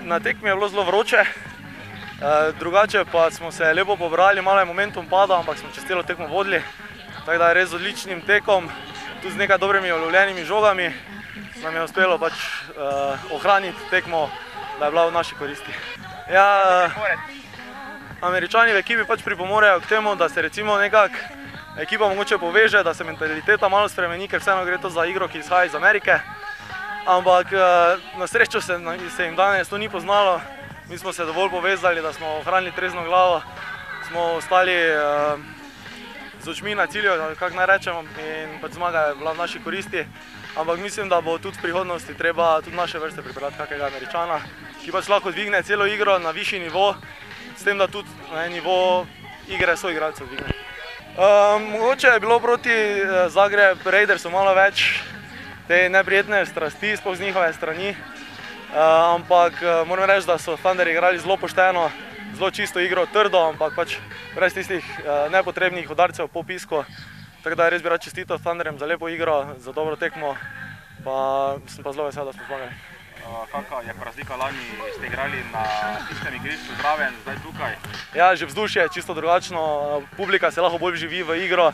Na tekmi je bilo zelo vroče, drugače pa smo se lepo pobrali, malo je momentum padal, ampak smo čez celo tekmo vodili. Tako da je res z odličnim tekom, tudi z nekaj dobrimi ulovljenimi žogami, nam je uspelo pač ohraniti tekmo, da je bila v naši koristi. Ja, Američani v ekipi pač pripomorejo k temu, da se recimo nekako ekipa mogoče poveže, da se mentaliteta malo spremeni, ker vseeno gre to za igro, ki izhaja iz Amerike. Ampak na srečo se jim danes to ni poznalo. Mi smo se dovolj povezali, da smo ohranili trezno glavo, smo ostali z očmi na cilju, kako naj rečemo, in pač zmaga je bila v naši koristi. Ampak mislim, da bo tudi v prihodnosti treba tudi naše vrste pripeljati kakega Američana, ki pač lahko dvigne celo igro na višji nivo, s tem, da tudi na nivo igre soigralcev dvigne. Mogoče je bilo proti Zagreb Raidersu malo več te neprijetne strasti, sploh z njihove strani, ampak moram reči, da so Thunder igrali zelo pošteno, zelo čisto igro, trdo, ampak pač brez tistih nepotrebnih udarcev po pisku. Tako da res bi rad čestital Thunderjem za lepo igro, za dobro tekmo, pa sem pa zelo vesel, da smo zmagali. Kakšna je razlika, lani ste igrali na tistem igrišču zraven, zdaj tukaj? Ja, že vzdušje je čisto drugačno, publika se lahko bolj vživi v igro,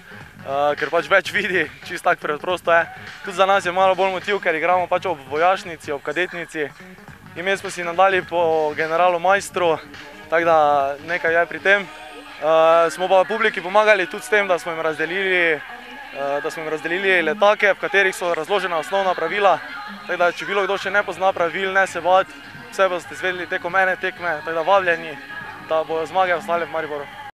ker pač več vidi, čisto tako preprosto je. Tudi za nas je malo bolj motiv, ker igramo pač ob vojašnici, ob kadetnici. Ime smo si nadali po generalu Majstru, tako da nekaj je pri tem. Smo pa publiki pomagali tudi s tem, da smo jim razdelili letake, v katerih so razložena osnovna pravila. Tako da, če bilo kdo še ne pozna pravil, ne se bati, vse boste izvedeli tekom ene tekme, tako da vabljeni, da bodo zmage ostale v Mariboru.